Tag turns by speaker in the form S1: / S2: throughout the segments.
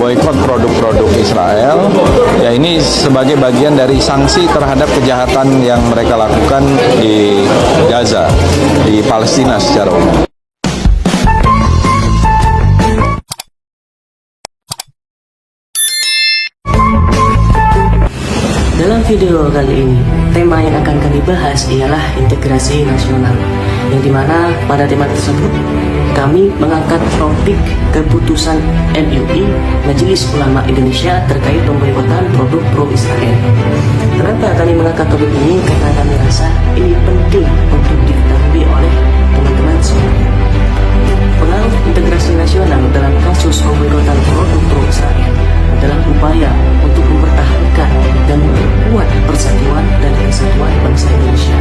S1: memboikot produk-produk Israel. Ya, ini sebagai bagian dari sanksi terhadap kejahatan yang mereka lakukan di Gaza, di Palestina secara umum.
S2: Dalam video kali ini, tema yang akan kami bahas ialah integrasi nasional, yang dimana pada tema tersebut kami mengangkat topik keputusan MUI Majelis Ulama Indonesia terkait pemboikotan produk pro-Israel. Kenapa kami mengangkat topik ini? Karena kami rasa ini penting untuk diketahui oleh teman-teman semuanya. Pengaruh integrasi nasional dalam kasus pemboikotan produk pro-Israel adalah upaya untuk mempertahankan dan memperkuat persatuan dan kesatuan bangsa Indonesia.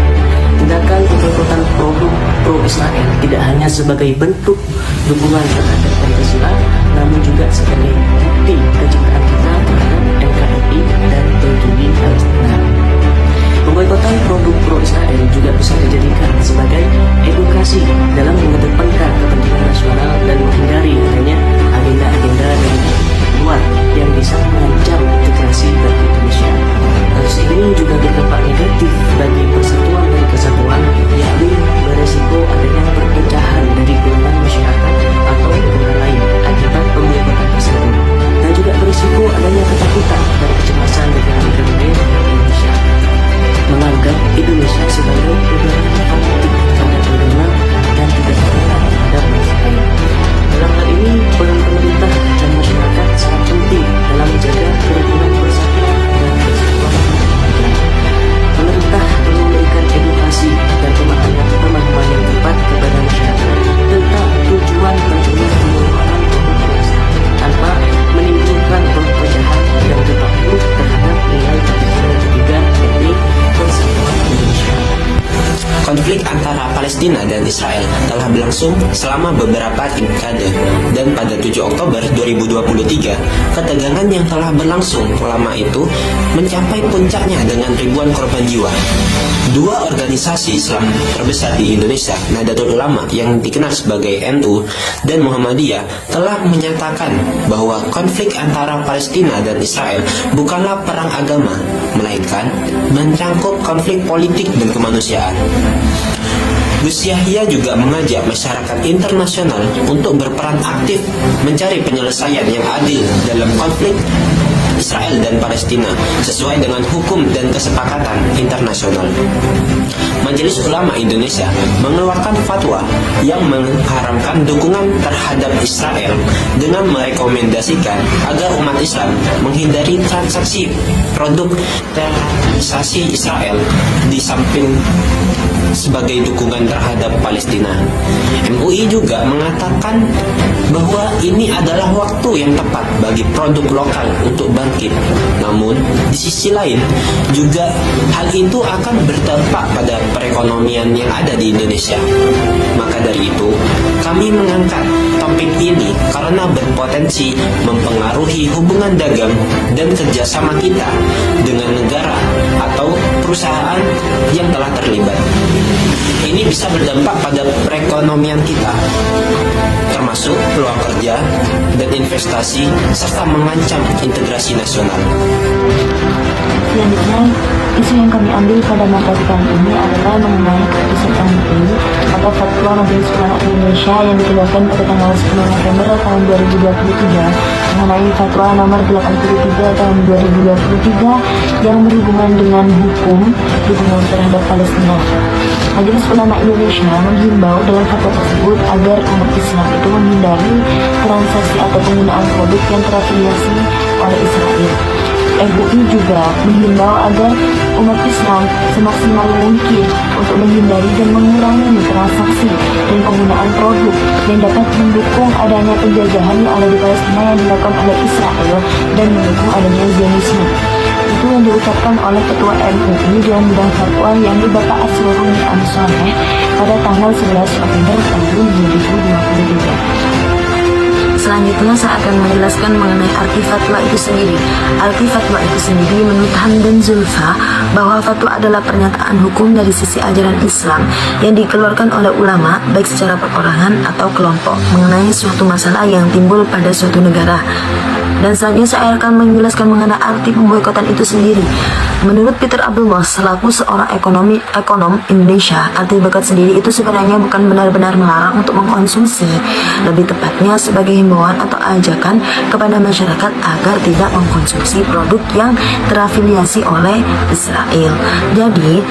S2: Tindakan pemboikotan produk pro-Israel tidak hanya sebagai bentuk dukungan terhadap Pancasila, namun juga sebagai bukti kecintaan kita terhadap NKRI dan PGB Palestina. Pemboikotan produk pro-Israel juga bisa dijadikan sebagai edukasi dalam mengedepankan kepentingan nasional dan menghindari adanya agenda-agenda dari luar yang bisa mengancam integrasi bagi Indonesia. Kasus ini juga berdampak negatif bagi persatuan dan kesatuan, yakni beresiko adanya perpecahan dari golongan masyarakat atau negara lain akibat pemboikotan tersebut, dan juga beresiko adanya ketakutan dan kecemasan negara-negara lain Indonesia menganggap Indonesia sebagai negara yang fanatik terhadap agama dan tidak toleran terhadap bangsa lain. Dalam hal ini, peran pemerintah dan masyarakat sangat penting dalam menjaga kerukunan persatuan dan kesatuan negara. Pemerintah perlu memberikan edukasi dan pemahaman yang tepat kepada masyarakat tentang tujuan pentingnya pemboikotan produk Israel tanpa menimbulkan perpecahan dan dampak buruk terhadap nilai Pancasila ketiga, yakni persatuan Indonesia.
S3: Konflik antara Palestina dan Israel telah berlangsung selama beberapa dekade, dan pada 7 Oktober 2023, ketegangan yang telah berlangsung lama itu mencapai puncaknya dengan ribuan korban jiwa. Dua organisasi Islam terbesar di Indonesia, Nahdlatul Ulama yang dikenal sebagai NU dan Muhammadiyah, telah menyatakan bahwa konflik antara Palestina dan Israel bukanlah perang agama, melainkan mencangkup konflik politik dan kemanusiaan. Gus Yahya juga mengajak masyarakat internasional untuk berperan aktif mencari penyelesaian yang adil dalam konflik Israel dan Palestina sesuai dengan hukum dan kesepakatan internasional. Majelis Ulama Indonesia mengeluarkan fatwa yang mengharamkan dukungan terhadap Israel dengan merekomendasikan agar umat Islam menghindari transaksi produk terrorisasi Israel di samping sebagai dukungan terhadap Palestina. MUI juga mengatakan bahwa ini adalah waktu yang tepat bagi produk lokal untuk bangkit. Namun, di sisi lain, juga hal itu akan berdampak pada perekonomian yang ada di Indonesia. Maka dari itu, kami mengangkat topik ini karena berpotensi mempengaruhi hubungan dagang dan kerjasama kita dengan negara atau perusahaan yang telah terlibat. Ini bisa berdampak pada perekonomian kita, termasuk peluang kerja dan investasi, serta mengancam integrasi nasional.
S4: Selanjutnya, isu yang kami ambil pada materi kali ini adalah mengenai keputusan MUI atau Fatwa Majelis Ulama Indonesia yang dikeluarkan pada tanggal 10 November tahun 2023 mengenai Fatwa nomor 83 tahun 2023 yang berhubungan dengan hukum dukungan terhadap Palestina. Majelis Ulama Indonesia menghimbau dalam fatwa tersebut agar umat Islam itu menghindari transaksi atau penggunaan produk yang terafiliasi oleh Israel. MUI juga menghimbau agar umat Islam semaksimal mungkin untuk menghindari dan mengurangi transaksi dan penggunaan produk yang dapat mendukung adanya penjajahan yang ada di Palestina yang dilakukan oleh Israel dan mendukung adanya Zionisme. Itu yang diucapkan oleh Ketua MUI dalam bidang fatwa yang Bapak Asroruni Amsoleh pada tanggal 11 November tahun 2023. Selanjutnya saya akan menjelaskan mengenai arti fatwa itu sendiri. Arti fatwa itu sendiri menurut Hamdan Zulfa bahwa fatwa adalah pernyataan hukum dari sisi ajaran Islam yang dikeluarkan oleh ulama baik secara perorangan atau kelompok mengenai suatu masalah yang timbul pada suatu negara. Dan selanjutnya saya akan menjelaskan mengenai arti pemboikotan itu sendiri. Menurut Peter Abdullah selaku seorang ekonom Indonesia, arti boikot sendiri itu sebenarnya bukan benar-benar melarang untuk mengkonsumsi, lebih tepatnya sebagai himbauan atau ajakan kepada masyarakat agar tidak mengkonsumsi produk yang terafiliasi oleh Israel. Jadi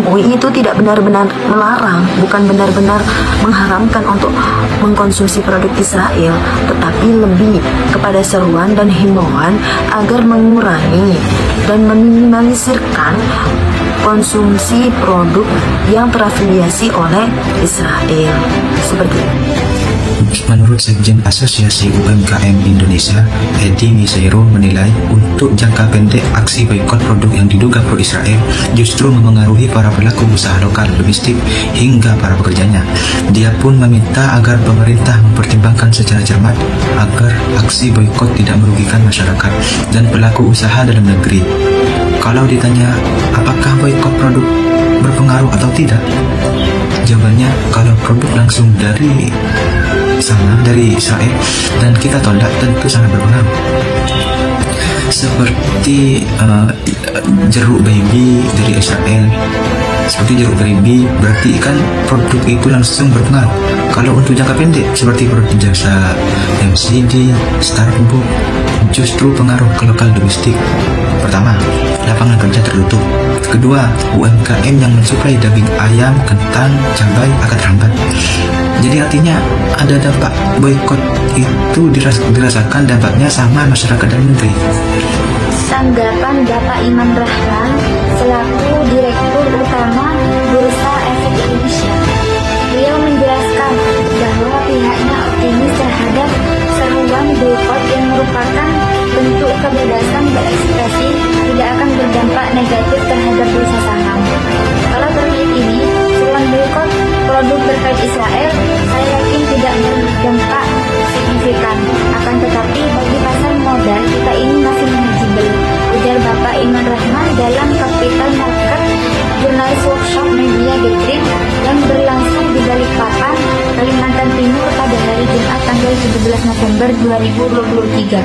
S4: MUI itu tidak benar-benar melarang, bukan benar-benar mengharamkan untuk mengkonsumsi produk Israel, tetapi lebih kepada seruan dan himbauan agar mengurangi dan meminimalisirkan konsumsi produk yang terafiliasi oleh Israel. Seperti itu.
S5: Menurut Sekjen Asosiasi UMKM Indonesia, Edi Miseiro menilai untuk jangka pendek aksi boikot produk yang diduga pro-Israel justru memengaruhi para pelaku usaha lokal domestik hingga para pekerjanya. Dia pun meminta agar pemerintah mempertimbangkan secara cermat agar aksi boikot tidak merugikan masyarakat dan pelaku usaha dalam negeri. Kalau ditanya apakah boikot produk berpengaruh atau tidak, jawabannya kalau produk langsung dari Israel dan kita tolak tentu sangat berpengaruh. Seperti jeruk baby dari Israel, berarti kan produk itu langsung berpengaruh. Kalau untuk jangka pendek seperti produk jasa MCD, Starbucks justru pengaruh ke lokal domestik. Pertama, lapangan kerja tertutup. Kedua, UMKM yang mensuplai daging ayam, kentang, cabai akan terhambat. Jadi artinya ada dampak boikot itu dirasakan dampaknya sama masyarakat dan menteri.
S6: Tanggapan Bapak Iman Rahman selaku Direktur Utama Bursa Efek Indonesia. Beliau menjelaskan bahwa pihaknya optimis terhadap seruan boikot yang merupakan bentuk kebebasan berekspresi tidak akan berdampak negatif terhadap bursa saham. Kalau terkait ini, seruan boikot produk terkait Israel, saya yakin tidak berdampak signifikan. Akan tetapi bagi pasar modal kita ini masih manajebil, ujar Bapak Iman Rahman dalam Capital Market Jurnalis Workshop Media Gathering yang berlangsung di Balikpapan, Kalimantan Timur pada hari Jumat tanggal 17 November 2023.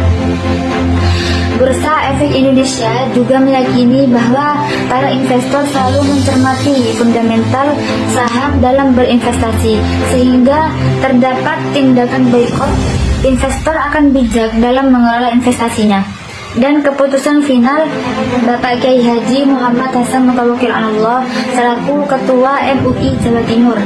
S6: Bursa Efek Indonesia juga meyakini bahwa para investor selalu mencermati fundamental saham dalam berinvestasi, sehingga terdapat tindakan boikot, investor akan bijak dalam mengelola investasinya. Dan keputusan final Bapak Kiai Haji Muhammad Hasan Mutawakil Allah selaku Ketua MUI Jawa Timur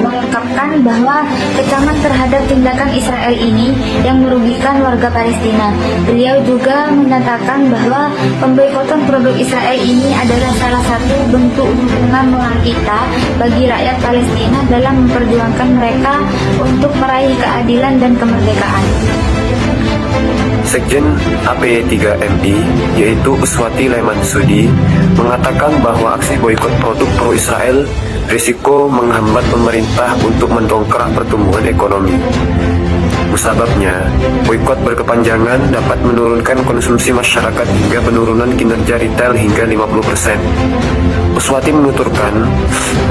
S6: mengungkapkan bahwa kecaman terhadap tindakan Israel ini yang merugikan warga Palestina. Beliau juga menyatakan bahwa pemboikotan produk Israel ini adalah salah satu bentuk dukungan moral kita bagi rakyat Palestina dalam memperjuangkan mereka untuk meraih keadilan dan kemerdekaan.
S7: Sekjen AP3MI yaitu Uswati Lemansudi mengatakan bahwa aksi boikot produk pro-Israel risiko menghambat pemerintah untuk mendongkrak pertumbuhan ekonomi. Musababnya, boikot berkepanjangan dapat menurunkan konsumsi masyarakat hingga penurunan kinerja retail hingga 50%. Uswati menuturkan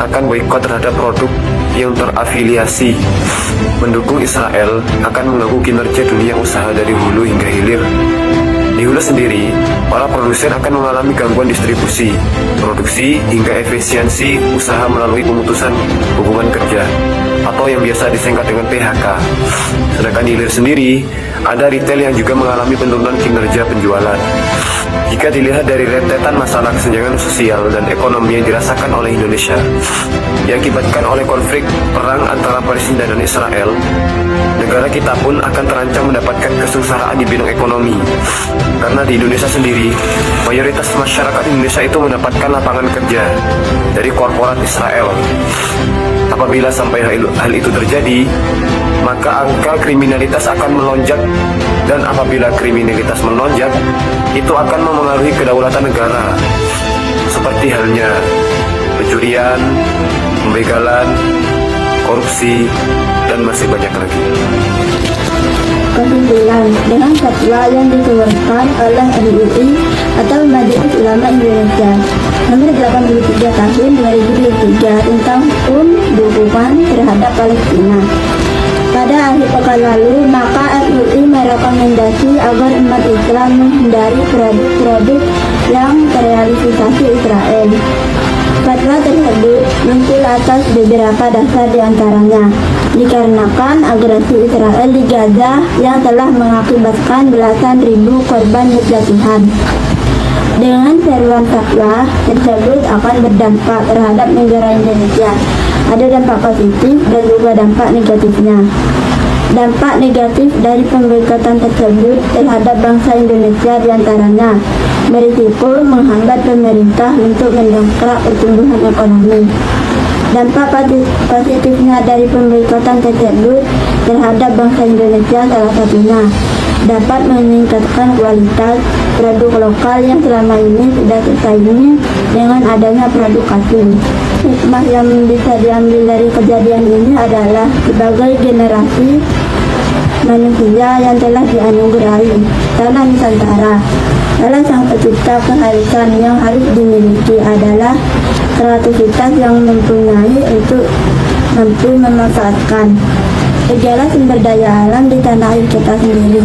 S7: akan boikot terhadap produk yang terafiliasi mendukung Israel akan mengganggu kinerja dunia usaha dari hulu hingga hilir. Di hulu sendiri, para produsen akan mengalami gangguan distribusi, produksi, hingga efisiensi usaha melalui pemutusan hubungan kerja atau yang biasa disingkat dengan PHK. Sedangkan di hilir sendiri, ada retail yang juga mengalami penurunan kinerja penjualan. Jika dilihat dari rentetan masalah kesenjangan sosial dan ekonomi yang dirasakan oleh Indonesia, diakibatkan oleh konflik perang antara Palestina dan Israel, negara kita pun akan terancam mendapatkan kesengsaraan di bidang ekonomi. Karena di Indonesia sendiri, mayoritas masyarakat Indonesia itu mendapatkan lapangan kerja dari korporat Israel. Apabila sampai hal itu terjadi, maka angka kriminalitas akan melonjak, dan apabila kriminalitas melonjak, itu akan memengaruhi kedaulatan negara, seperti halnya pencurian, pembegalan, korupsi, dan masih banyak lagi.
S8: Kesimpulan, dengan fatwa yang dikeluarkan oleh MUI atau Majelis Ulama Indonesia nomor 83 tahun 2023 tentang hukum dukungan terhadap Palestina pada akhir pekan lalu, maka MUI merekomendasi agar umat Islam menghindari produk-produk yang terrealisasi Israel. Fatwa tersebut muncul atas beberapa dasar diantaranya, dikarenakan agresi Israel di Gaza yang telah mengakibatkan belasan ribu korban berjatuhan. Dengan seruan fatwa tersebut akan berdampak terhadap negara Indonesia. Ada dampak positif dan juga dampak negatifnya. Dampak negatif dari pemboikotan tersebut terhadap bangsa Indonesia diantaranya berisiko menghambat pemerintah untuk mendongkrak pertumbuhan ekonomi. Dampak positifnya dari pemboikotan tersebut terhadap bangsa Indonesia salah satunya dapat meningkatkan kualitas produk lokal yang selama ini tidak tersaingi dengan adanya produk asing. Hikmah yang bisa diambil dari kejadian ini adalah sebagai generasi manusia yang telah dianugerahi tanah Nusantara, salah sang pencipta keharusan yang harus dimiliki adalah kreativitas yang mempunyai untuk mampu memanfaatkan segala sumber daya alam di tanah air kita sendiri.